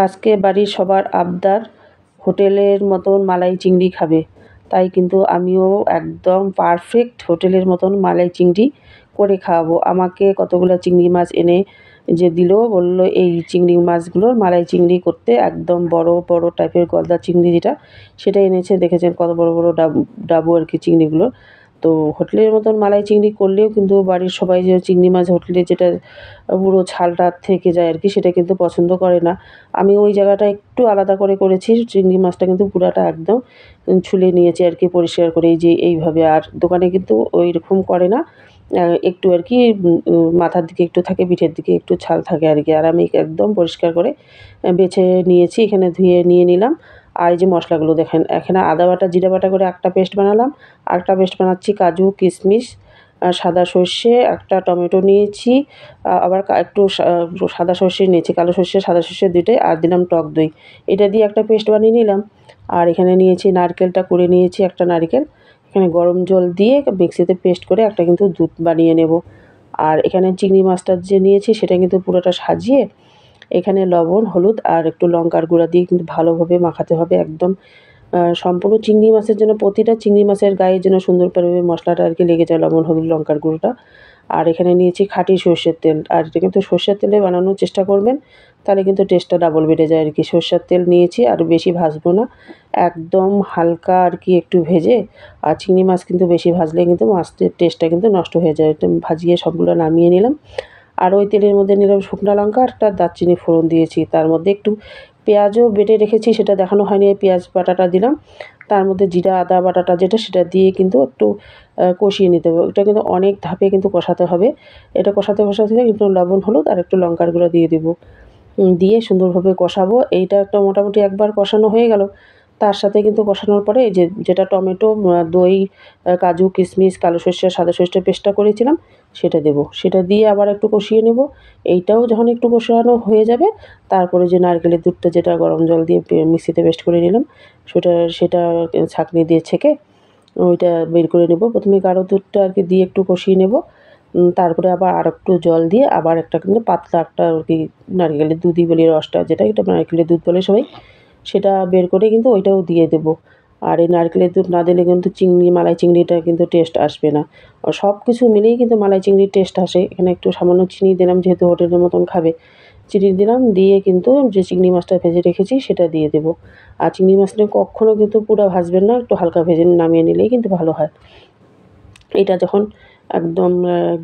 আজকে বাড়ির সবার আবদার হোটেলের মতন মালাই চিংড়ি খাবে, তাই কিন্তু আমিও একদম পারফেক্ট হোটেলের মতন মালাই চিংড়ি করে খাওয়াবো। আমাকে কতগুলো চিংড়ি মাছ এনে যে দিল, বলল এই চিংড়ি মাছগুলোর মালাই চিংড়ি করতে। একদম বড় বড় টাইপের গলদা চিংড়ি যেটা, সেটা এনেছে। দেখেছেন কত বড় বড় ডাবু আর কি চিংড়িগুলো। তো হোটেলের মতন মালাই চিংড়ি করলেও কিন্তু বাড়ির সবাই যে চিংড়ি মাছ হোটেলে যেটা পুরো ছালটা থেকে যায় আর কি, সেটা কিন্তু পছন্দ করে না। আমি ওই জায়গাটা একটু আলাদা করে করেছি। চিংড়ি মাছটা কিন্তু পুরাটা একদম ছুলে নিয়েছি আর কি, পরিষ্কার করে এই যে এইভাবে। আর দোকানে কিন্তু ওইরকম করে না, একটু আর কি মাথার দিকে একটু থাকে, পিঠের দিকে একটু ছাল থাকে আর কি। আর আমি একদম পরিষ্কার করে বেছে নিয়েছি, এখানে ধুয়ে নিয়ে নিলাম। আর এই যে মশলাগুলো দেখেন, এখানে আদা বাটা জিরা বাটা করে একটা পেস্ট বানালাম। আরেকটা পেস্ট বানাচ্ছি কাজু কিশমিশ, সাদা সর্ষে, একটা টমেটো নিয়েছি, আবার একটু সাদা সর্ষে নিয়েছি, কালো সর্ষে সাদা সর্ষে দুটোই, আর দিলাম টক দই। এটা দিয়ে একটা পেস্ট বানিয়ে নিলাম। আর এখানে নিয়েছি নারকেলটা কুড়ে নিয়েছি, একটা নারকেল। এখানে গরম জল দিয়ে মিক্সিতে পেস্ট করে একটা কিন্তু দুধ বানিয়ে নেব। আর এখানে চিংড়ি মাছটা যে নিয়েছি সেটা কিন্তু পুরোটা সাজিয়ে এখানে লবণ হলুদ আর একটু লঙ্কার গুঁড়া দিয়ে কিন্তু ভালোভাবে মাখাতে হবে একদম। সম্পূর্ণ চিংড়ি মাছের জন্য, প্রতিটা চিংড়ি মাছের গায়ে যেন সুন্দরভাবে মশলাটা আর কি লেগে যায়, লবণ হলুদ লঙ্কার গুঁড়োটা। আর এখানে নিয়েছি খাঁটি সর্ষের তেল। আর এটা কিন্তু সর্ষের তেলে বানানোর চেষ্টা করবেন, তাহলে কিন্তু টেস্টটা ডাবল বেড়ে যায় আর কি। সর্ষের তেল নিয়েছি, আর বেশি ভাজবো না, একদম হালকা আর কি একটু ভেজে। আর চিংড়ি মাছ কিন্তু বেশি ভাজলে কিন্তু মাছের টেস্টটা কিন্তু নষ্ট হয়ে যায়। ভাজিয়ে সবগুলো নামিয়ে নিলাম। আর ওই তেলের মধ্যে নিলাম শুকনো লঙ্কা আর একটা দারচিনি ফোড়ন দিয়েছি। তার মধ্যে একটু পেঁয়াজও বেটে রেখেছি, সেটা দেখানো হয়নি। পেঁয়াজ বাটাটা দিলাম, তার মধ্যে জিরা আদা বাটাটা যেটা, সেটা দিয়ে কিন্তু একটু কষিয়ে নিতে হবে। এটা কিন্তু অনেক ধাপে কিন্তু কষাতে হবে। এটা কষাতে কষাতে একটু লবণ হলুদ আর একটু লঙ্কার গুঁড়ো দিয়ে দেবো। দিয়ে সুন্দরভাবে কষাবো। এইটা একটা মোটামুটি একবার কষানো হয়ে গেল। তার সাথে কিন্তু কষানোর পরে এই যে যেটা টমেটো, দই, কাজু কিশমিশ, কালো সর্ষে সাদা সর্ষের পেস্টটা করেছিলাম, সেটা দেবো। সেটা দিয়ে আবার একটু কষিয়ে নেব। এইটাও যখন একটু কষানো হয়ে যাবে, তারপরে যে নারকেলের দুধটা যেটা গরম জল দিয়ে মিক্সিতে পেস্ট করে নিলাম, সেটা ছাঁকনি দিয়ে ছেঁকে ওইটা বের করে নেব। প্রথমে গাঢ় দুধটা আর কি দিয়ে একটু কষিয়ে নেব। তারপরে আবার আরেকটু জল দিয়ে আবার একটা কিন্তু পাতলা একটা আর কি নারকেলের দুধই বলি, রসটা যেটা, এটা নারকেলের দুধ বলে সবাই, সেটা বের করে কিন্তু ওইটাও দিয়ে দেবো। আর এই নারকেলের দুধ না দিলে কিন্তু মালাই চিংড়িটা কিন্তু টেস্ট আসবে না। সব কিছু মিলেই কিন্তু মালাই চিংড়ির টেস্ট আসে। এখানে একটু সামান্য চিনি দিলাম, যেহেতু হোটেলের মতন খাবে। চিনি দিলাম, দিয়ে কিন্তু যে চিংড়ি মাছটা ভেজে রেখেছি সেটা দিয়ে দেবো। আর চিংড়ি মাছটা কখনও কিন্তু পুরো ভাজবেন না, একটু হালকা ভেজে নামিয়ে নিলেই কিন্তু ভালো হয়। এটা যখন একদম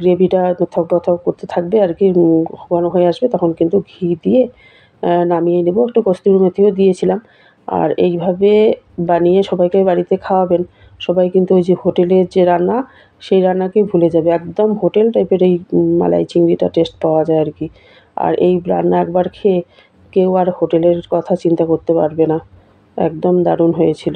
গ্রেভিটা থকবথক করতে থাকবে আর কি, ঘন হয়ে আসবে, তখন কিন্তু ঘি দিয়ে নামিয়ে নেব। একটু কস্তুরি মেথিও দিয়েছিলাম। আর এইভাবে বানিয়ে সবাইকে বাড়িতে খাওয়াবেন। সবাই কিন্তু ওই যে হোটেলের যে রান্না, সেই রান্নাকেই ভুলে যাবে। একদম হোটেল টাইপের এই মালাই চিংড়িটা টেস্ট পাওয়া যায় আর কি। আর এই রান্না একবার খেয়ে কেউ আর হোটেলের কথা চিন্তা করতে পারবে না। একদম দারুণ হয়েছিল।